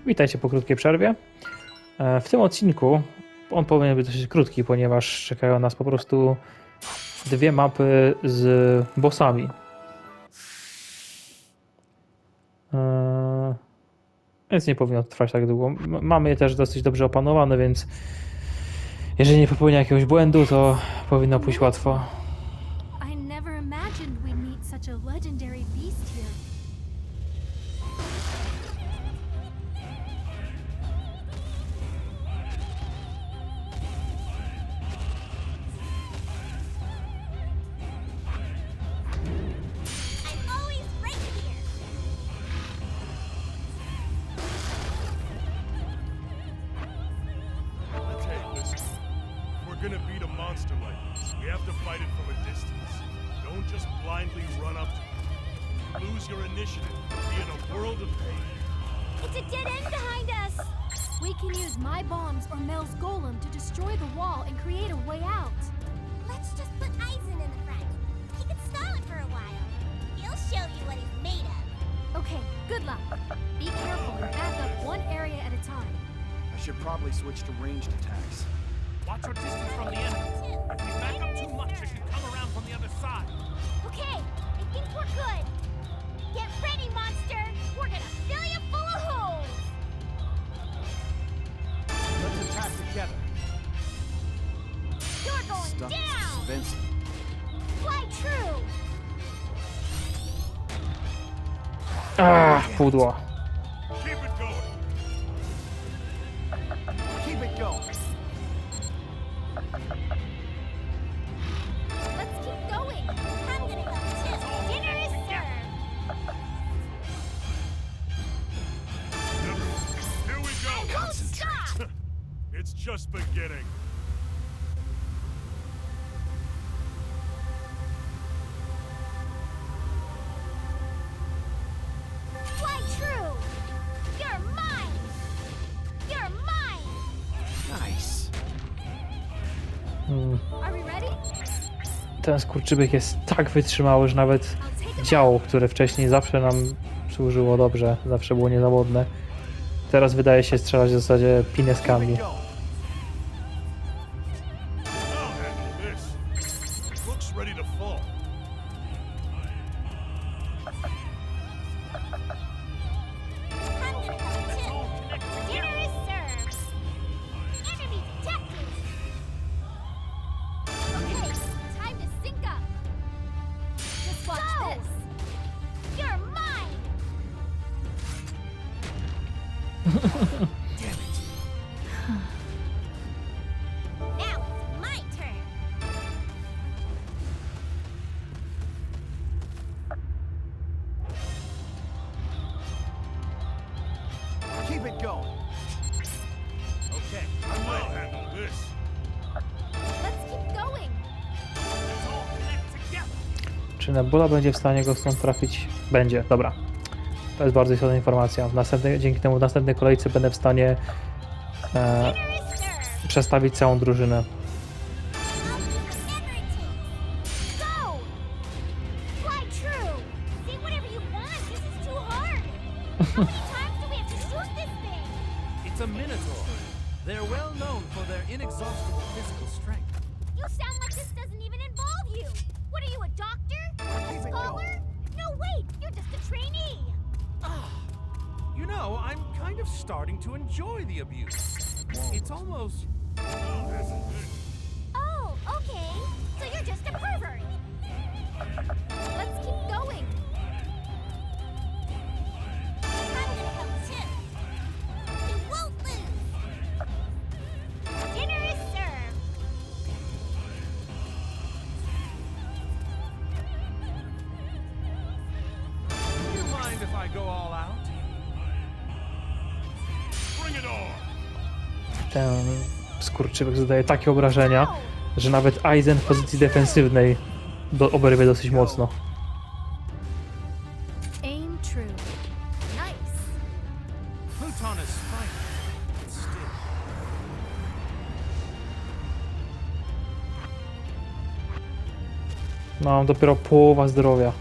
Witajcie po krótkiej przerwie. W tym odcinku on powinien być dosyć krótki, ponieważ czekają nas po prostu dwie mapy z bossami. Więc nie powinno trwać tak długo. Mamy je też dosyć dobrze opanowane, więc jeżeli nie popełnię jakiegoś błędu, to powinno pójść łatwo. I never imagined we'd meet such a legendary beast here. I'm always right here. Okay, listen. If we're gonna beat a monster like this, we have to fight it from a distance. Don't just blindly run up to it. Lose your initiative. You'll be in a world of pain. It's a dead end behind us! We can use my bombs or Mel's golem to destroy the wall and create a way out. Let's just put Aizen in the front. He can stall it for a while. He'll show you what he's made of. Okay, good luck. Be careful and back up one area at a time. I should probably switch to ranged attacks. Watch our distance from the enemy. If we back up too much, it can come around from the other side. Okay, I think we're good. Get ready, monster. We're gonna fill you full of holes. Let's attack together. You're going Stuff is down. expensive. Fly true. Pudło. Keep it going. Keep it going. Let's keep going. I'm gonna go too. Dinner is served. Here we go. Don't stop. It's just beginning. Fly true. You're mine. You're mine. Nice. Are we ready? Ten skurczybyk jest tak wytrzymały, że nawet I'll take a działo, które wcześniej zawsze nam służyło dobrze, zawsze było niezawodne, teraz wydaje się strzelać w zasadzie Keep pineskami. it going. I'll handle this. It looks ready to fall. I'm gonna go too. Dinner is served. Enemy detected. Okay, time to sync up. Just watch Go! this. You're mine. Damn it. Now it's my turn. Keep it going. Okay, I'll handle this. Let's keep going. let's all connect together. Czy Nebula będzie w stanie go stąd trafić? Będzie, dobra. To jest bardzo istotna informacja. Dzięki temu w następnej kolejce będę w stanie Dinner is served. przestawić całą drużynę. I'll do whatever it takes. Go. Fly true. Say whatever you want. This is too hard. How many times do we have to shoot this thing? It's a minotaur. They're well known for their inexhaustible physical strength. You sound like this doesn't even involve you. What are you, a doctor? A Keep it scholar? No, wait. You're just a trainee. You know, I'm kind of starting to enjoy the abuse. It's almost... Oh, okay. So you're just a pervert. Let's keep going. I'm gonna go too. You won't lose. Dinner is served. Do you mind if I go all out? Bring it on. Ten skurczybyk zadaje takie obrażenia, że nawet Aizen w pozycji defensywnej oberwie dosyć mocno. Aim true. Nice. Pluton is fighting, but still. Mam dopiero połowa zdrowia.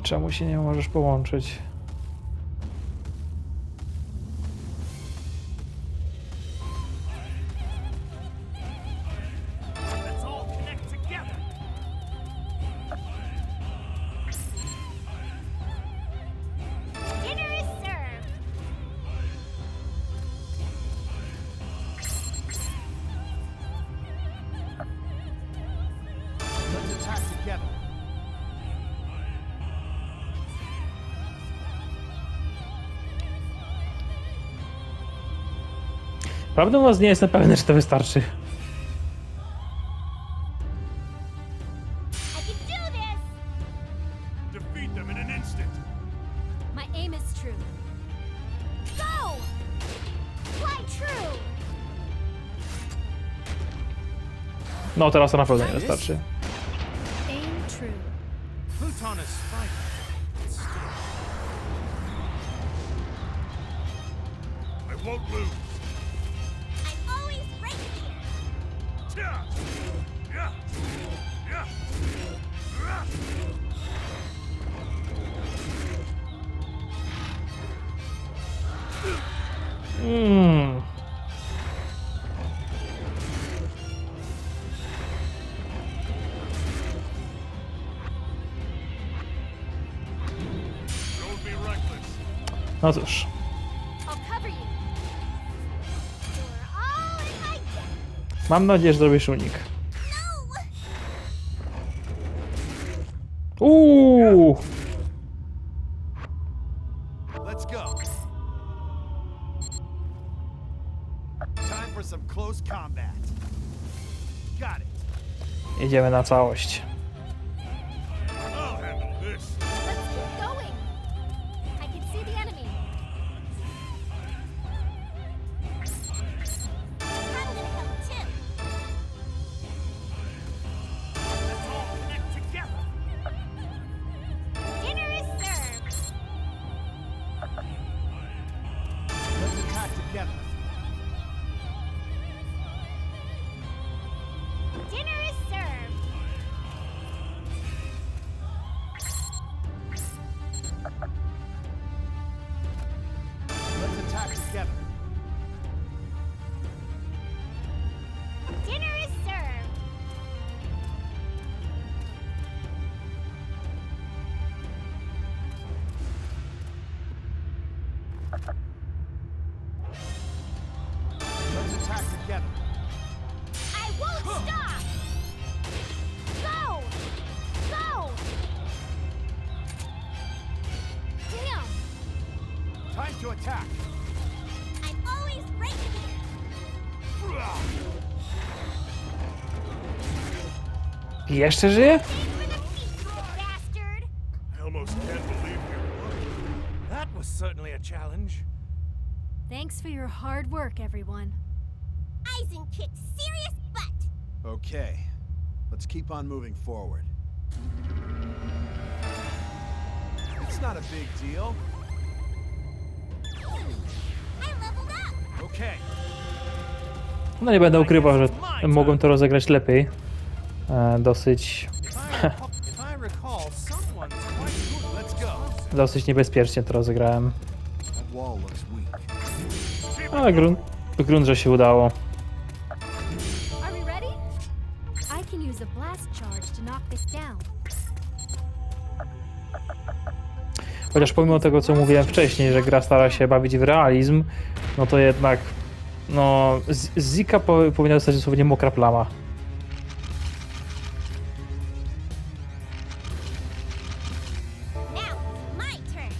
Czemu się nie możesz połączyć? Let's all connect together. Dinner is served. Let's attack together. Prawdę mówiąc, nie jestem pewny, czy to wystarczy. I can do this. Defeat them in an instant. My aim is true. Go. Fly true. No teraz to na pewno nie wystarczy. Aim true. Pluton is fighting. But still. I won't lose. I'm always right here. Yeah. Yeah. Yeah. Yeah. Mm. Don't be reckless. No cóż. I'll cover you. You're all in my debt. Mam nadzieję, że zrobisz unik. No. Uuu! Let's go. Time for some close combat. Got it. Jedziemy na całość. I'll handle this. Let's keep going. I can see the enemy. I'm gonna help too. Let's all connect together. Dinner is served. Let's attack together. Dinner is served. Let's attack together. Dinner is served. Let's attack together. I won't stop. Go. Go. Damn! Time to attack. I'm always right here. Jeszcze żyje? Thanks for the feast, bastard. I almost can't believe we won. That was certainly a challenge. Thanks for your hard work, everyone. Eisen kicked serious butt. Okay. Let's keep on moving forward. It's not a big deal. I leveled up. Okay. No nie będę ukrywał, że mogłem to rozegrać lepiej. Dosyć, If I recall, someone's quite good. Let's go. dosyć niebezpiecznie to rozegrałem. That wall looks weak. Ale grunt, że się udało. Are we ready? I can use a blast charge to knock this down. Chociaż pomimo tego, co mówiłem wcześniej, że gra stara się bawić w realizm, no to jednak, no, Zika powinna zostać dosłownie mokra plama. Now, my turn.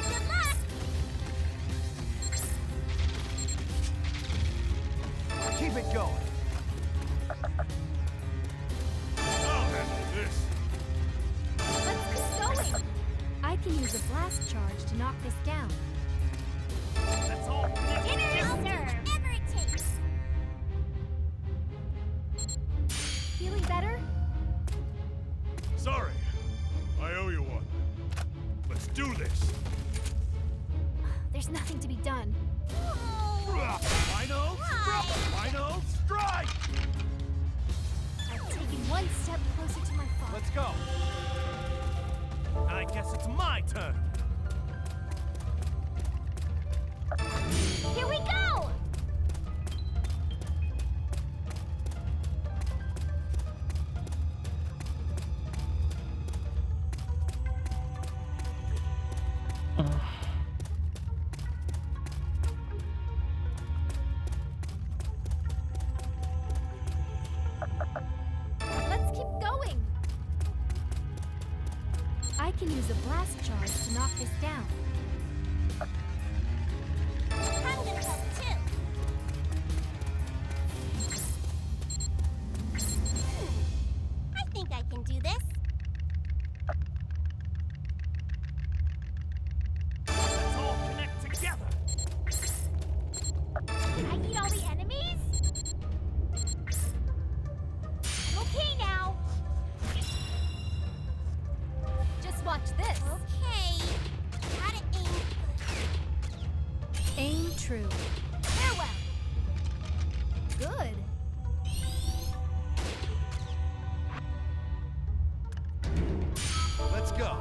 Good luck. Keep it going. I'll handle this. Let's keep going. I can use a blast charge to knock this down. Let's all connect Dinner is together. served. Whatever it takes. Feeling better? Sorry. I owe you one. Let's do this. There's nothing to be done. Final strike! Final strike! I've taken one step closer to my father. Let's go. I guess it's my turn. Here we go! Let's keep going. I can use a blast charge to knock this down. I'm gonna help too. I think I can do this. Let's all connect together. Can I eat all the enemies? Okay now. Just watch this. Okay. Gotta aim. Aim true. Farewell. Good. Let's go.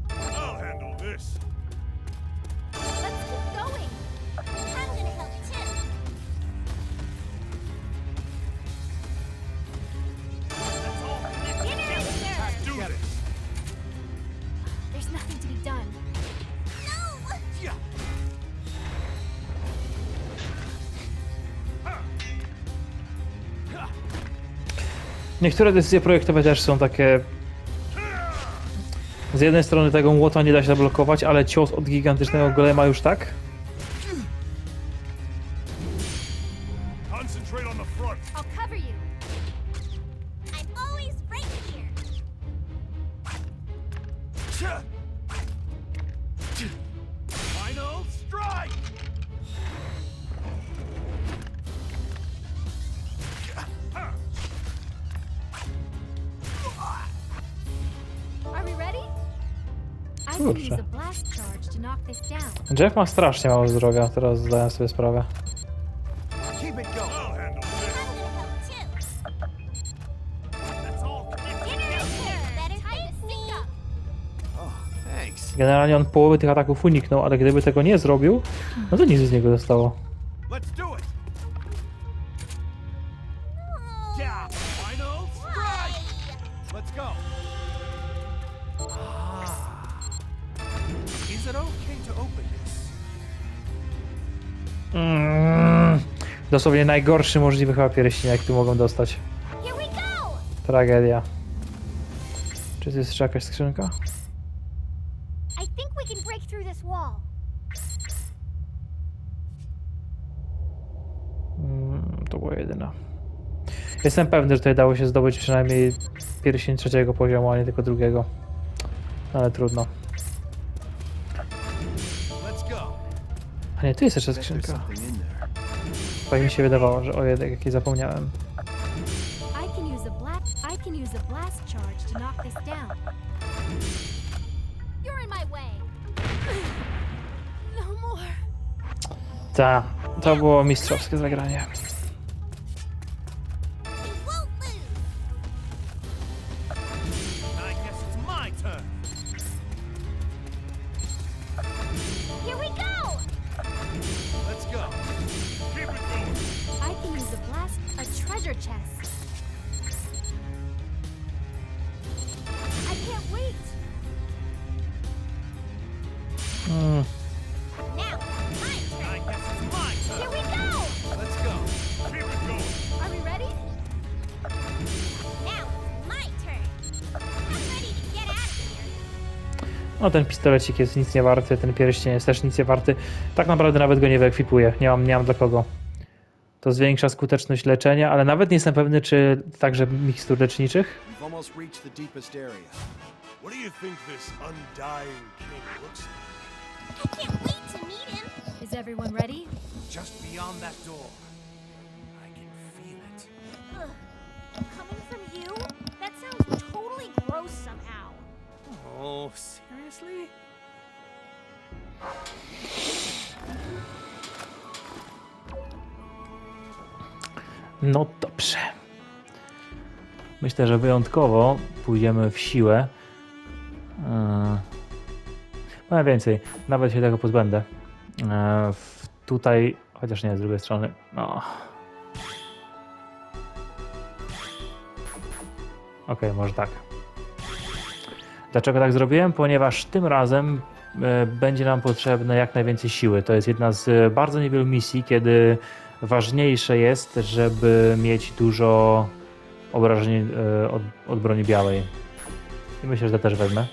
I'll handle this. Let's keep going. I'm gonna help too. Let's all connect Get in together. there. Do Get it. this. There's nothing to be done. No. Yeah. Niektóre decyzje projektowe też są takie... Z jednej strony tego młota nie da się zablokować, ale cios od gigantycznego golema już tak? Concentrate on the front. I'll cover you. I'm always right here. Final strike. Are we ready? I can use Kurczę. a blast charge to knock this down. Jeff ma strasznie mało zdrowia, teraz zdałem sobie sprawę. Keep it going. I'll handle this. I'm gonna help too. Let's all connect Get in together. there. Better fight me. Oh, thanks. Generalnie on połowy tych ataków uniknął, ale gdyby tego nie zrobił, no to nic z niego zostało. Let's do it. Yeah. Final strike. Let's go. Is it okay to open this? Dosłownie najgorszy możliwy chyba pierścień, jak tu mogą dostać. Here we go. Tragedia. Czy to jest jeszcze jakaś skrzynka? I think we can break through this wall. To była jedyna. Jestem pewny, że tutaj dało się zdobyć przynajmniej pierścień trzeciego poziomu, a nie tylko drugiego. Ale trudno. Let's go. A nie, tu jest jeszcze Bet there's skrzynka. something in there. Tak mi się wydawało, że o jednej jakiej zapomniałem. I can use a blast charge to knock this down. You're in my way. No more. Ta, to było mistrzowskie zagranie. You won't lose. I guess it's my turn. Here we go. Let's go. Keep it going. I can use a treasure chest. I can't wait. Mm. Now, my turn. I guess it's my Here turn. we go. Let's go. Keep it going. Are we ready? Now, my turn. I'm ready to get out of here. No ten pistolecik jest nic nie warty, ten pierścień jest też nic nie warty. Tak naprawdę nawet go nie wyekwipuję, nie mam dla kogo. To zwiększa skuteczność leczenia, ale nawet nie jestem pewny, czy także mikstur leczniczych. We've almost reached the deepest area. What do you think this undying king looks like? I can't wait to meet him. Is everyone ready? Just beyond that door. I can feel it. Ugh. Coming from you? That sounds totally gross somehow. Oh, seriously? No dobrze. Myślę, że wyjątkowo pójdziemy w siłę. No więcej, nawet się tego pozbędę. Tutaj, chociaż nie, z drugiej strony. No. Okej, może tak. Dlaczego tak zrobiłem? Ponieważ tym razem będzie nam potrzebne jak najwięcej siły. To jest jedna z bardzo niewielu misji, kiedy ważniejsze jest, żeby mieć dużo obrażeń od broni białej. I myślę, że to też wezmę.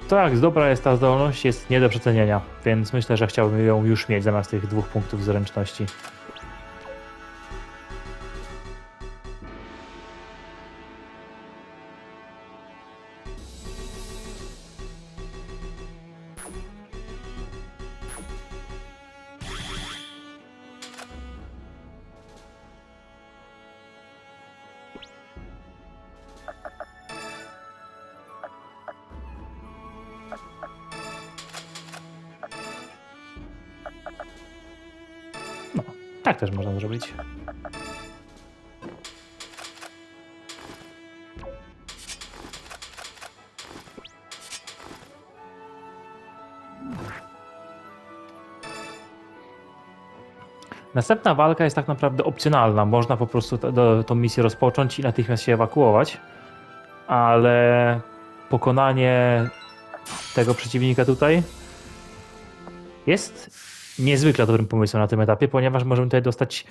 To jak dobra jest ta zdolność, jest nie do przecenienia, więc myślę, że chciałbym ją już mieć zamiast tych 2 punktów zręczności. Tak też można zrobić. Następna walka jest tak naprawdę opcjonalna. Można po prostu tą misję rozpocząć i natychmiast się ewakuować, ale pokonanie tego przeciwnika tutaj jest niezwykle dobrym pomysłem na tym etapie, ponieważ możemy tutaj dostać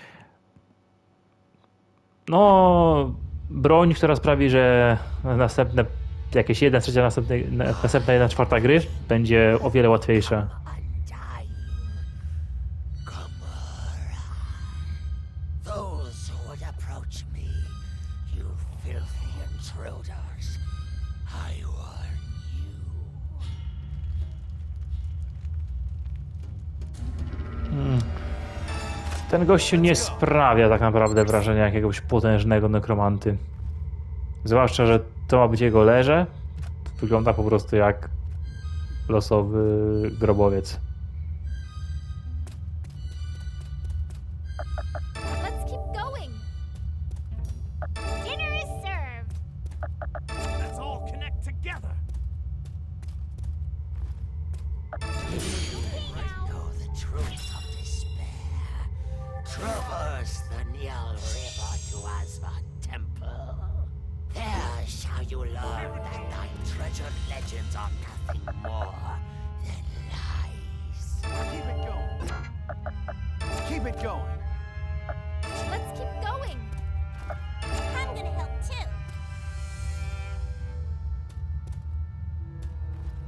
broń, która sprawi, że następne jakieś 1/3 następna 1/4 gry będzie o wiele łatwiejsza. Those who would approach me, you filthy intruders, I warn you. Ten gościu nie sprawia tak naprawdę wrażenia jakiegoś potężnego nekromanty. Zwłaszcza, że to ma być jego leże. Wygląda po prostu jak losowy grobowiec. Let's keep going. Dinner is served. Let's all connect together. Know the truth of despair. Traverse the Nile River to Asvan Temple. There shall you learn that thy treasured legends are nothing more than lies. Keep it going. Keep it going. Let's keep going. I'm gonna help too.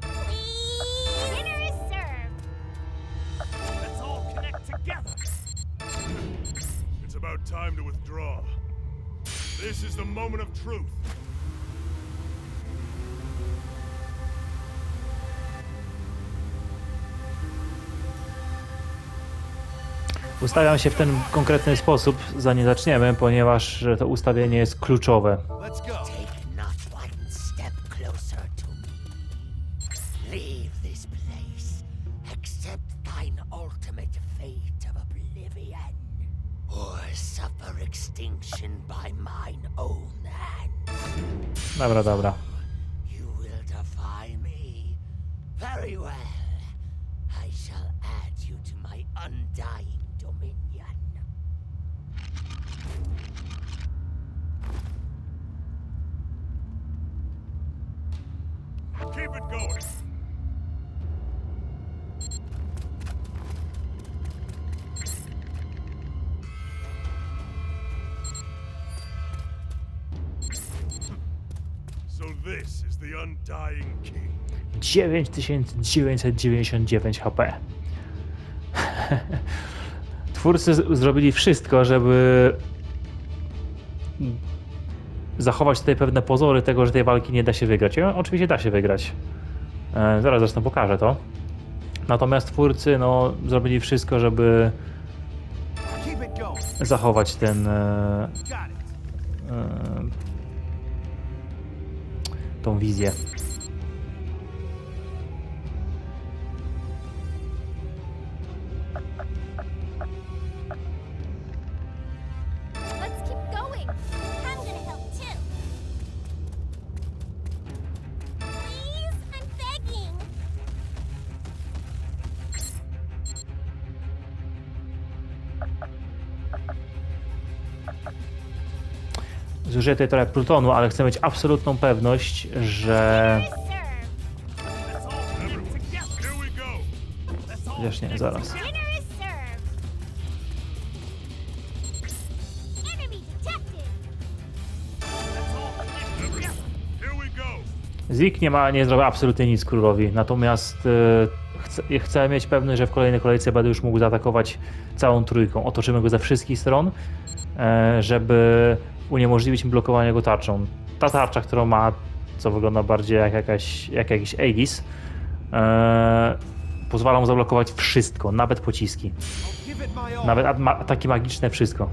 Please. Dinner is served. Let's all connect together. It's about time to withdraw. This is the moment of truth. Ustawiam się w ten konkretny sposób, zanim zaczniemy, ponieważ to ustawienie jest kluczowe. Let's go. Take not one step closer to me. Leave this place. Accept thine ultimate fate of oblivion. Or suffer extinction by mine own hand. Dobra, dobra. You will defy me. Very well. I shall add you to my undying dominion. Keep it going. So this is the Undying King. 9999 HP. Twórcy zrobili wszystko, żeby zachować tutaj pewne pozory tego, że tej walki nie da się wygrać. I oczywiście da się wygrać. Zaraz zresztą pokażę to. Natomiast twórcy zrobili wszystko, żeby Keep it going. zachować ten Got it. tą wizję. Zużyję tutaj trochę plutonu, ale chcę mieć absolutną pewność, że... Serve. Here we go. Chociaż nie, zaraz. Dinner is served. Enemy detected. Here we go. Zik nie zrobi absolutnie nic królowi, natomiast chcę mieć pewność, że w kolejnej kolejce będę już mógł zaatakować całą trójką. Otoczymy go ze wszystkich stron, żeby uniemożliwić mi blokowanie go tarczą. Ta tarcza, którą ma, co wygląda bardziej jak jakiś Aegis, pozwala mu zablokować wszystko, nawet pociski, I'll give it my all. nawet ataki magiczne, wszystko.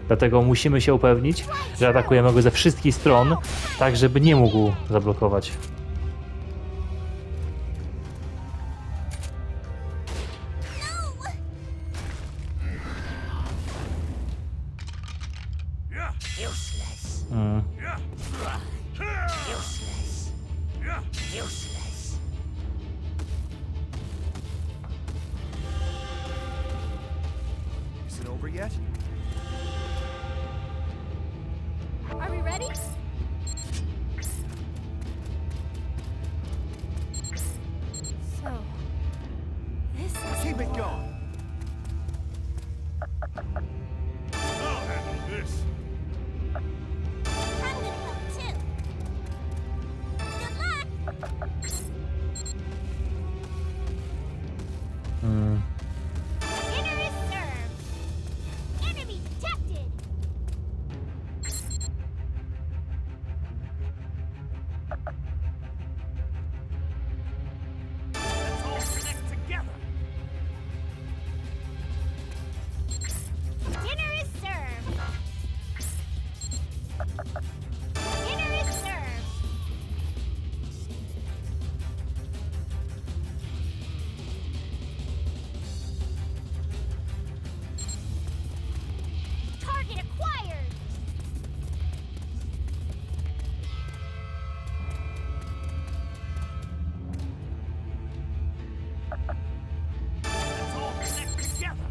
Dlatego musimy się upewnić, że atakujemy go ze wszystkich stron, tak żeby nie mógł zablokować. Yeah. Useless. Yeah. Useless. Yeah. Useless. Is it over yet? Are we ready? So, this is Keep it war. going. I'll handle this. I'm gonna help too. Good luck. Dinner is served. Enemy detected. Let's all connect together. Dinner is served. Dinner is served. Target acquired. Let's all connect together.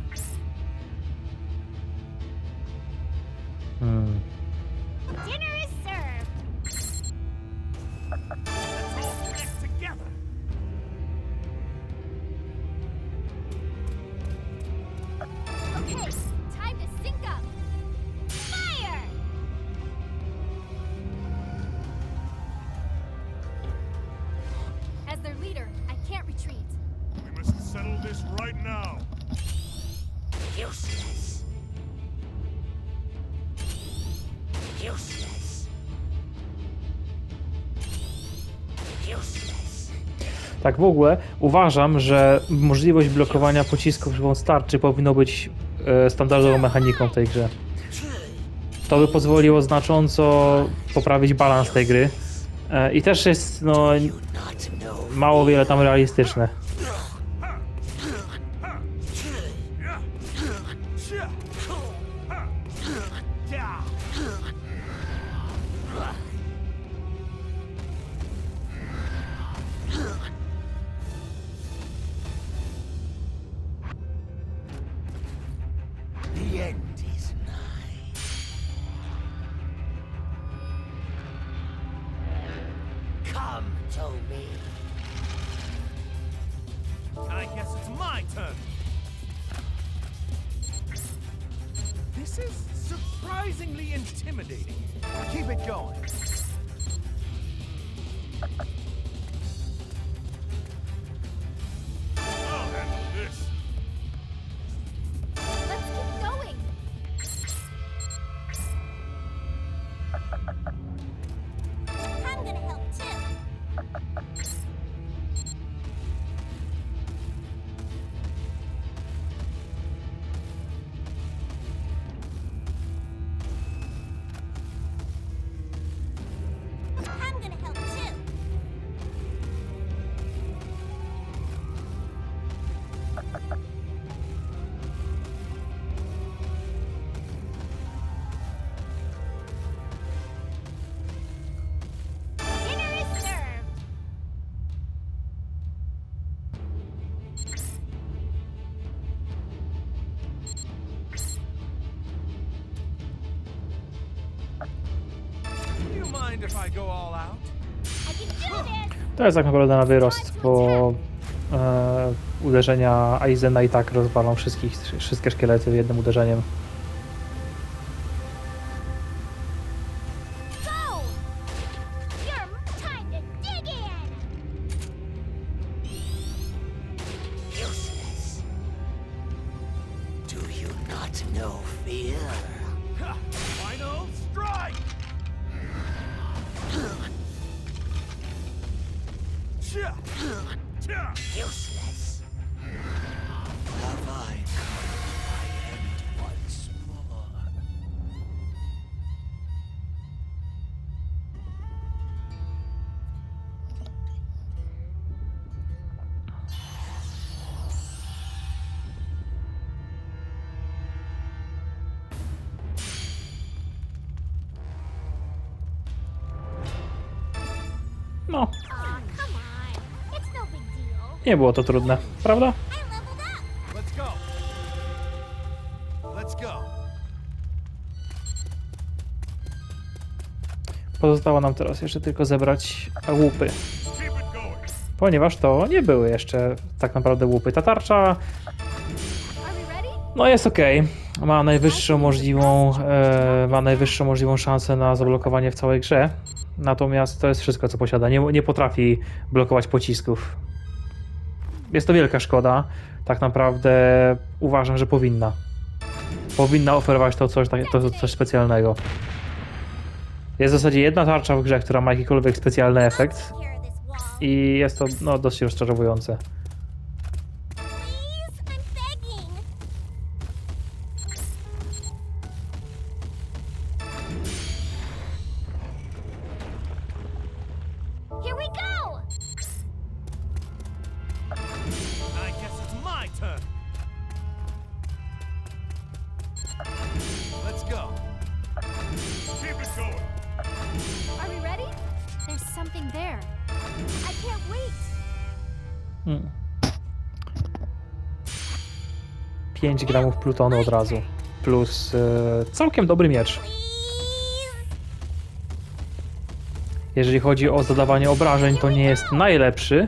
Dinner is served. Let's all connect together. Okay, time to sync up. Fire! As their leader, I can't retreat. We must settle this right now. Useless. Useless. Useless. Tak w ogóle uważam, że możliwość blokowania pocisków przy pomocy tarczy powinno być standardową mechaniką w tej grze. To by pozwoliło znacząco poprawić balans tej gry i też jest no, Not know. mało wiele tam realistyczne. Yeah. Yeah. The end is nigh. Come to me. I guess it's my turn. This is surprisingly intimidating. Keep it going. I'll handle this. Let's keep going. I'm gonna help too. I'm gonna help too. you mind if I go all out? I can do this! To jest tak naprawdę na wyrost, bo uderzenia Aizena i tak rozwalą wszystkie szkielety jednym uderzeniem. Go! Your time to dig in! Useless. Do you not know fear? Ha! Final strike! Chia! Chia! Useless. Have I come to my end once more? No, Aw, come on. It's no big deal. nie było to trudne, prawda? I leveled up! Let's go. Let's go. Pozostało nam teraz jeszcze tylko zebrać łupy, Keep it going. ponieważ to nie były jeszcze tak naprawdę łupy. Ta tarcza, Are we ready? no jest okej. Ma najwyższą możliwą szansę na zablokowanie w całej grze. Natomiast to jest wszystko, co posiada. Nie potrafi blokować pocisków. Jest to wielka szkoda. Tak naprawdę uważam, że powinna. Powinna oferować to coś specjalnego. Jest w zasadzie jedna tarcza w grze, która ma jakikolwiek specjalny efekt. Take care of this wall. I jest to no, dość rozczarowujące. Please, I'm begging. Here we go! I guess it's my turn. Let's go. Keep it going. Are we ready? There's something there. I can't wait. 5 gramów plutonu od razu. Plus całkiem dobry miecz. Please. Jeżeli chodzi o zadawanie obrażeń, to nie jest najlepszy.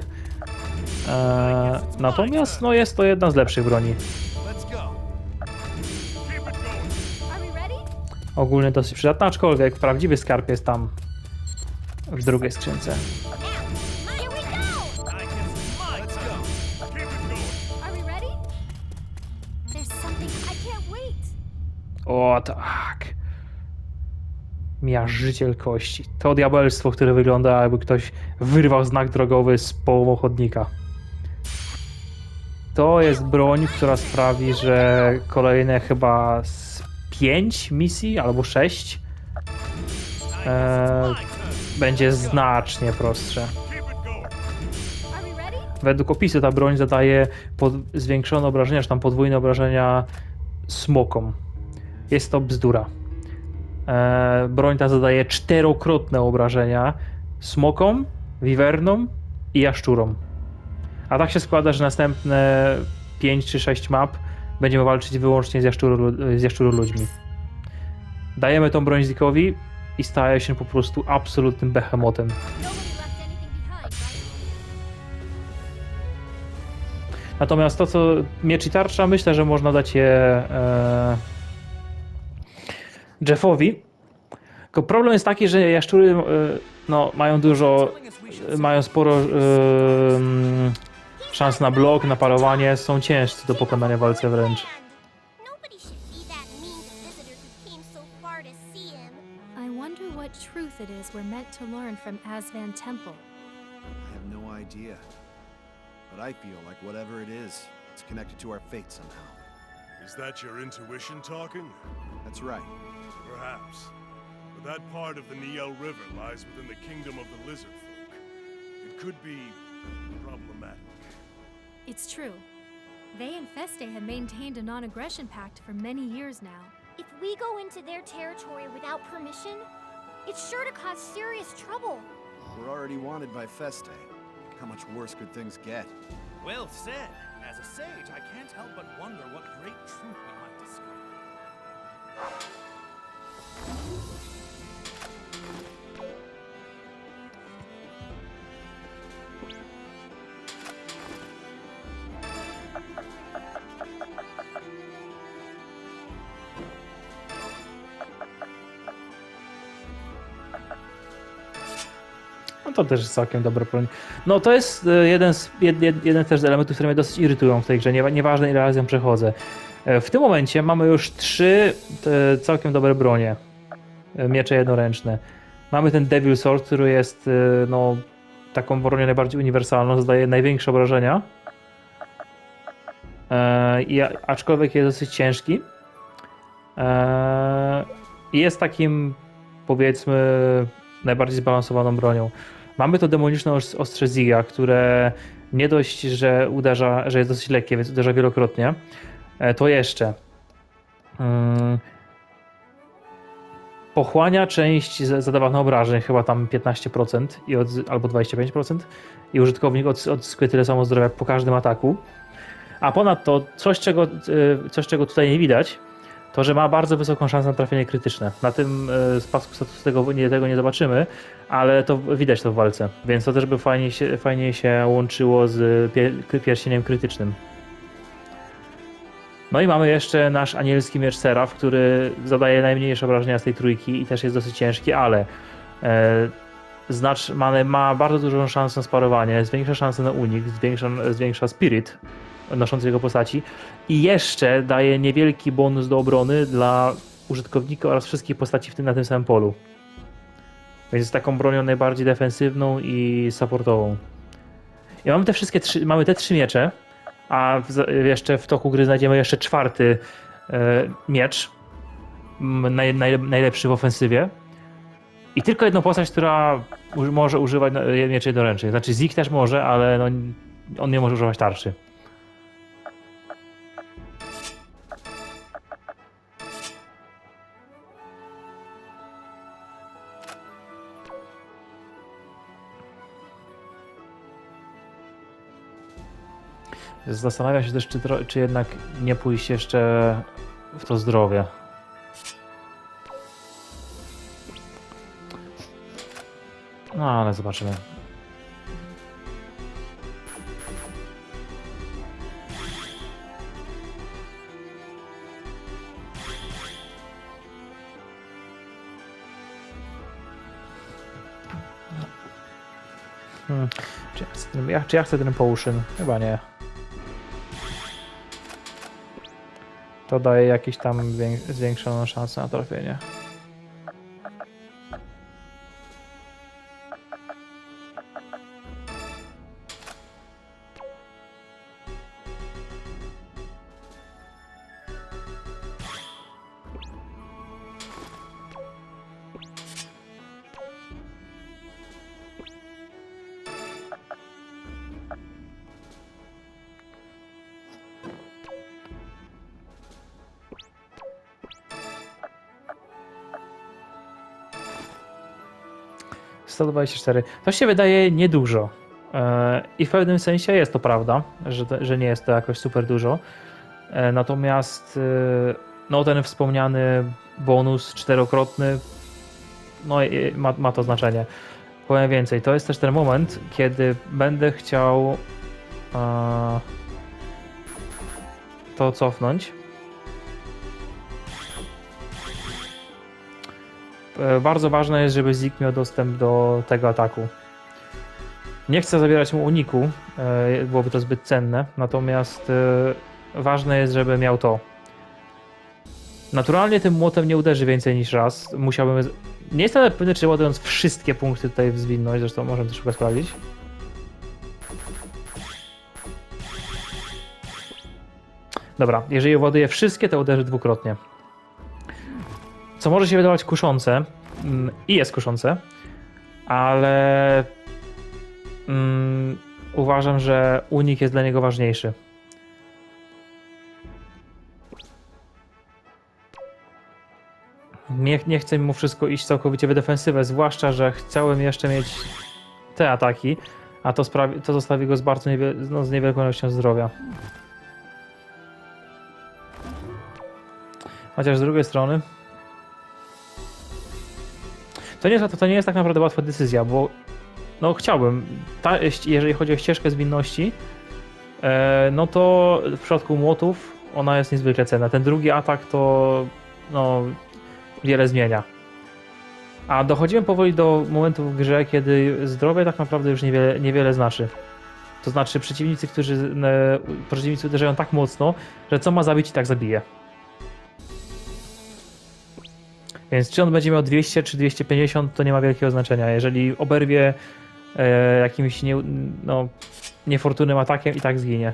Natomiast no, jest to jedna z lepszych broni. Let's go. Keep it going. Are we ready? Ogólnie dosyć przydatna, aczkolwiek prawdziwy skarb jest tam w drugiej skrzynce. Now, here we go! I guess it's my Let's turn. go. Keep it going. Are we ready? There's something I can't wait. O tak. Miażdżyciel kości. To diabelstwo, które wygląda, jakby ktoś wyrwał znak drogowy z połową chodnika. To jest broń, która sprawi, że kolejne chyba 5 misji albo 6 będzie znacznie prostsze. Keep it going. Are we ready? Według opisu ta broń zadaje zwiększone obrażenia, czy tam podwójne obrażenia smokom. Jest to bzdura. Broń ta zadaje 4-krotne obrażenia smokom, wiwernom i jaszczurom. A tak się składa, że następne 5 czy 6 map będziemy walczyć wyłącznie z jaszczuru ludźmi. Dajemy tą broń Zikowi i staje się po prostu absolutnym behemotem. Nobody left anything behind, right? Natomiast to, co miecz i tarcza, myślę, że można dać je Jeffowi. Tylko problem jest taki, że jaszczury no, mają sporo szans na blok, na parowanie, są ciężcy do pokonania w walce wręcz. Nobody should be that mean to visitors who came so far to see him. I wonder what truth it is we're meant to learn from Asvan Temple. I have no idea. But I feel like whatever it is, it's connected to our fate somehow. Is that your intuition talking? That's right. Perhaps. But that part of the Niel River lies within the kingdom of the lizard folk. It could be problematic. It's true. They and Feste have maintained a non-aggression pact for many years now. If we go into their territory without permission, it's sure to cause serious trouble. We're already wanted by Feste. How much worse could things get? Well said. As a sage, I can't help but wonder what great truth we might discover. No to też jest całkiem dobra broń. No to jest jeden też z elementów, które mnie dosyć irytują w tej grze, nieważne ile razy ją przechodzę. W tym momencie mamy już 3 całkiem dobre bronie. Miecze jednoręczne. Mamy ten Devil Sword, który jest no, taką bronią najbardziej uniwersalną, zadaje największe obrażenia. Aczkolwiek jest dosyć ciężki. I jest takim, powiedzmy, najbardziej zbalansowaną bronią. Mamy to demoniczne ostrze Ziga, które nie dość, że uderza, że jest dosyć lekkie, więc uderza wielokrotnie, to jeszcze pochłania część zadawanych obrażeń, chyba tam 15% albo 25%, i użytkownik odzyskuje tyle samo zdrowia po każdym ataku. A ponadto coś, czego tutaj nie widać, to, że ma bardzo wysoką szansę na trafienie krytyczne. Na tym pasku statusu tego nie zobaczymy, ale to widać to w walce, więc to też by fajnie się łączyło z pierścieniem krytycznym. No i mamy jeszcze nasz anielski miecz Seraf, który zadaje najmniejsze obrażenia z tej trójki i też jest dosyć ciężki, ale ma bardzo dużą szansę na sparowanie, zwiększa szansę na unik, zwiększa spirit noszący jego postaci i jeszcze daje niewielki bonus do obrony dla użytkownika oraz wszystkich postaci na tym samym polu. Więc jest taką bronią najbardziej defensywną i supportową. I mamy te 3 miecze, a jeszcze w toku gry znajdziemy jeszcze 4 miecz, najlepszy w ofensywie. I tylko jedną postać, która może używać mieczy jednoręcznych. Znaczy Zik też może, ale no, on nie może używać tarczy. Zastanawiam się też, czy jednak nie pójść jeszcze w to zdrowie. No ale zobaczymy. Czy ja chcę ten potion? Chyba nie. To daje jakieś tam zwiększoną szansę na trafienie. $124. To się wydaje niedużo. I w pewnym sensie jest to prawda, że nie jest to jakoś super dużo. Natomiast no, ten wspomniany bonus 4-krotny no, ma to znaczenie. Powiem więcej, to jest też ten moment, kiedy będę chciał to cofnąć. Bardzo ważne jest, żeby Zik miał dostęp do tego ataku. Nie chcę zabierać mu uniku, byłoby to zbyt cenne, natomiast ważne jest, żeby miał to. Naturalnie tym młotem nie uderzy więcej niż raz. Musiałbym... Nie jestem nawet pewny, czy ładując wszystkie punkty tutaj w zwinność, zresztą możemy też chyba sprawdzić. Dobra, jeżeli ładuję wszystkie, to uderzy 2-krotnie. Co może się wydawać kuszące i jest kuszące, ale uważam, że unik jest dla niego ważniejszy. Nie chcę mimo wszystko iść całkowicie w defensywę, zwłaszcza, że chciałem jeszcze mieć te ataki, a to zostawi go z bardzo z niewielką ilością zdrowia. Chociaż z drugiej strony to nie jest tak naprawdę łatwa decyzja, bo no chciałbym, jeżeli chodzi o ścieżkę zwinności, no to w przypadku młotów ona jest niezwykle cenna. Ten drugi atak to no, wiele zmienia. A dochodzimy powoli do momentu w grze, kiedy zdrowie tak naprawdę już niewiele znaczy. To znaczy przeciwnicy uderzają tak mocno, że co ma zabić i tak zabije. Więc czy on będzie miał 200 czy 250, to nie ma wielkiego znaczenia. Jeżeli oberwie jakimś niefortunnym atakiem, i tak zginie.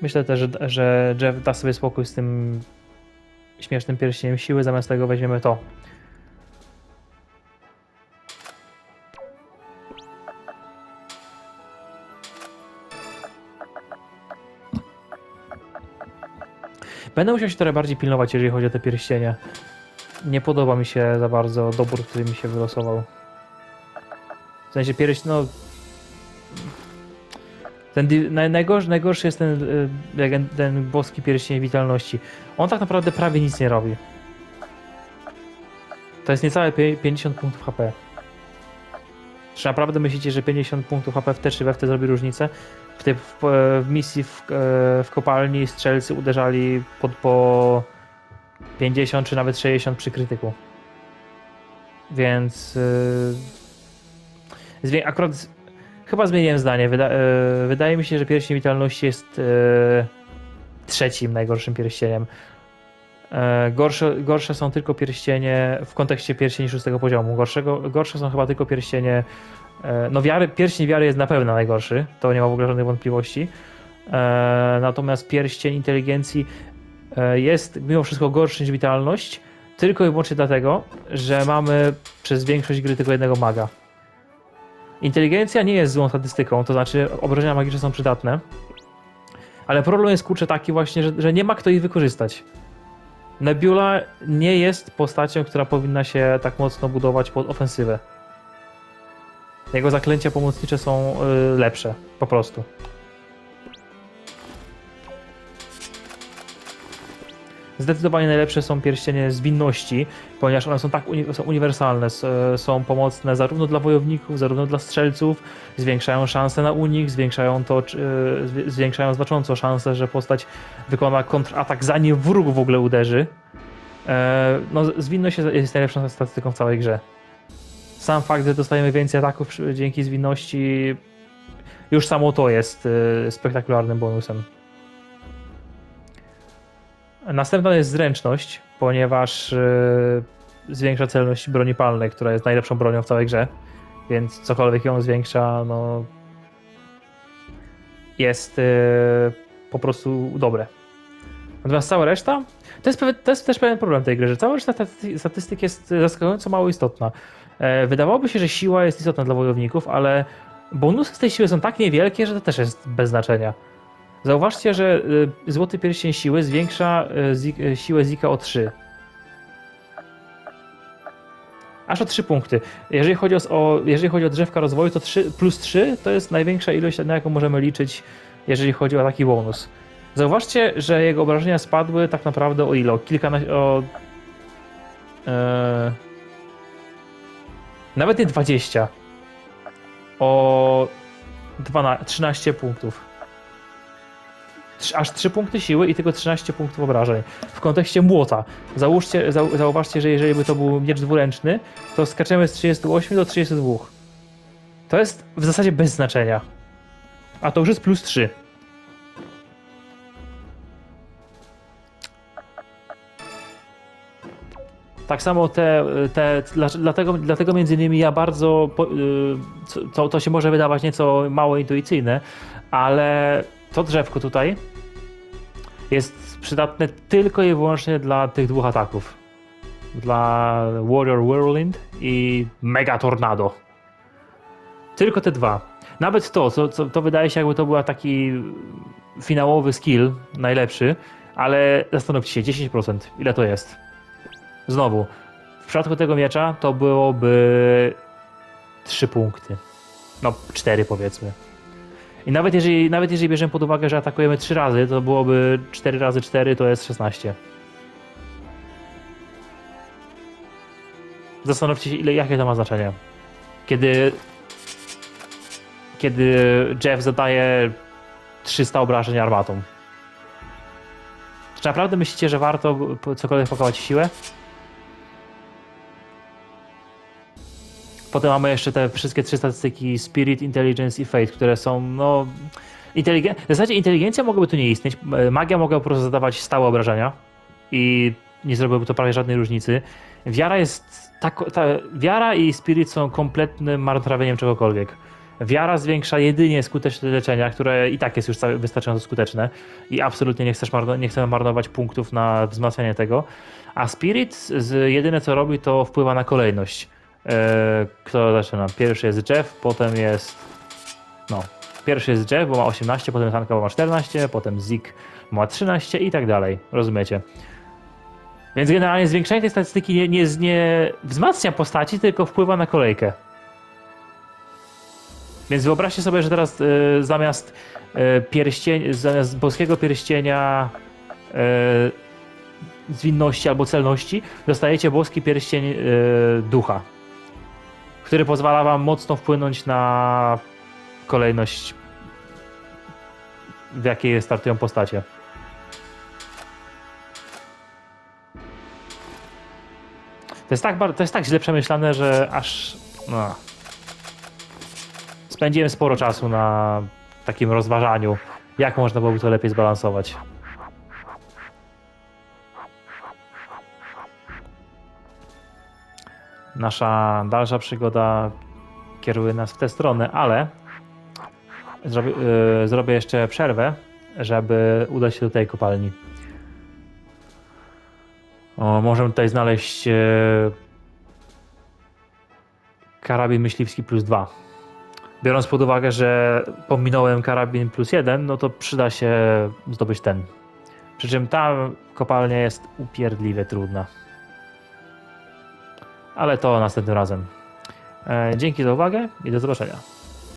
Myślę też, że Jeff da sobie spokój z tym śmiesznym pierścieniem siły, zamiast tego weźmiemy to. Będę musiał się trochę bardziej pilnować, jeżeli chodzi o te pierścienie. Nie podoba mi się za bardzo dobór, który mi się wylosował. W sensie pierścień, najgorszy jest ten boski pierścień witalności. On tak naprawdę prawie nic nie robi. To jest niecałe 50 punktów HP. Czy naprawdę myślicie, że 50 punktów HP w T czy we w T zrobi różnicę? W misji w kopalni strzelcy uderzali po 50 czy nawet 60 przy krytyku. Więc akurat chyba zmieniłem zdanie. Wydaje mi się, że pierścień witalności jest trzecim najgorszym pierścieniem. Gorsze są tylko pierścienie w kontekście pierścieni 6 poziomu. Gorsze są chyba tylko pierścienie. Pierścień wiary jest na pewno najgorszy, to nie ma w ogóle żadnych wątpliwości. Natomiast pierścień inteligencji jest mimo wszystko gorszy niż witalność, tylko i wyłącznie dlatego, że mamy przez większość gry tylko jednego maga. Inteligencja nie jest złą statystyką, to znaczy obrażenia magiczne są przydatne, ale problem jest taki właśnie, że nie ma kto ich wykorzystać. Nebula nie jest postacią, która powinna się tak mocno budować pod ofensywę. Jego zaklęcia pomocnicze są lepsze, po prostu. Zdecydowanie najlepsze są pierścienie zwinności, ponieważ one są są uniwersalne, są pomocne zarówno dla wojowników, zarówno dla strzelców, zwiększają szanse na unik, zwiększają znacząco szansę, że postać wykona kontratak, zanim wróg w ogóle uderzy. Zwinność jest najlepszą statystyką w całej grze. Sam fakt, że dostajemy więcej ataków dzięki zwinności, już samo to jest spektakularnym bonusem. Następna jest zręczność, ponieważ zwiększa celność broni palnej, która jest najlepszą bronią w całej grze, więc cokolwiek ją zwiększa, jest po prostu dobre. Natomiast cała reszta, to jest też pewien problem tej gry, że cała reszta statystyk jest zaskakująco mało istotna. Wydawałoby się, że siła jest istotna dla wojowników, ale bonusy z tej siły są tak niewielkie, że to też jest bez znaczenia. Zauważcie, że złoty pierścień siły zwiększa siłę Zika o 3. Aż o 3 punkty. Jeżeli chodzi o drzewka rozwoju, to plus 3 to jest największa ilość, na jaką możemy liczyć, jeżeli chodzi o taki bonus. Zauważcie, że jego obrażenia spadły tak naprawdę o ile? Nawet nie 20. O 13 punktów. Aż 3 punkty siły i tylko 13 punktów obrażeń. W kontekście młota. Zauważcie, że jeżeli by to był miecz dwuręczny, to skaczemy z 38 do 32. To jest w zasadzie bez znaczenia. A to już jest plus 3. Tak samo dlatego między innymi ja bardzo, to się może wydawać nieco mało intuicyjne, ale to drzewko tutaj jest przydatne tylko i wyłącznie dla tych dwóch ataków. Dla Warrior Whirlwind i Mega Tornado. Tylko te dwa. Nawet to wydaje się, jakby to był taki finałowy skill, najlepszy, ale zastanówcie się, 10%. Ile to jest? Znowu, w przypadku tego miecza to byłoby 3 punkty. 4 powiedzmy. I nawet jeżeli bierzemy pod uwagę, że atakujemy 3 razy, to byłoby 4 razy 4 to jest 16. Zastanówcie się, jakie to ma znaczenie. kiedy Jeff zadaje 300 obrażeń armatą. Czy naprawdę myślicie, że warto cokolwiek pakować w siłę? Potem mamy jeszcze te wszystkie 3 statystyki Spirit, Intelligence i Fate, które są, no... W zasadzie inteligencja mogłaby tu nie istnieć, magia mogłaby po prostu zadawać stałe obrażenia i nie zrobiłoby to prawie żadnej różnicy. Wiara jest... Wiara i Spirit są kompletnym marnotrawieniem czegokolwiek. Wiara zwiększa jedynie skuteczność leczenia, które i tak jest już wystarczająco skuteczne i absolutnie nie chcemy marnować punktów na wzmacnianie tego. A Spirit jedyne co robi, to wpływa na kolejność. Kto zaczyna? Pierwszy jest Jeff, potem jest... No, pierwszy jest Jeff, bo ma 18, potem jest Anka, bo ma 14, potem Zeke ma 13 i tak dalej. Rozumiecie? Więc generalnie zwiększenie tej statystyki nie wzmacnia postaci, tylko wpływa na kolejkę. Więc wyobraźcie sobie, że teraz zamiast boskiego pierścienia zwinności albo celności dostajecie boski pierścień ducha, który pozwala wam mocno wpłynąć na kolejność, w jakiej startują postacie. To jest tak źle przemyślane, że aż... No. Spędziłem sporo czasu na takim rozważaniu, jak można byłoby to lepiej zbalansować. Nasza dalsza przygoda kieruje nas w tę stronę, ale zrobię jeszcze przerwę, żeby udać się do tej kopalni. Możemy tutaj znaleźć karabin myśliwski +2. Biorąc pod uwagę, że pominąłem karabin +1, no to przyda się zdobyć ten. Przy czym ta kopalnia jest upierdliwie trudna. Ale to następnym razem. Dzięki za uwagę i do zobaczenia.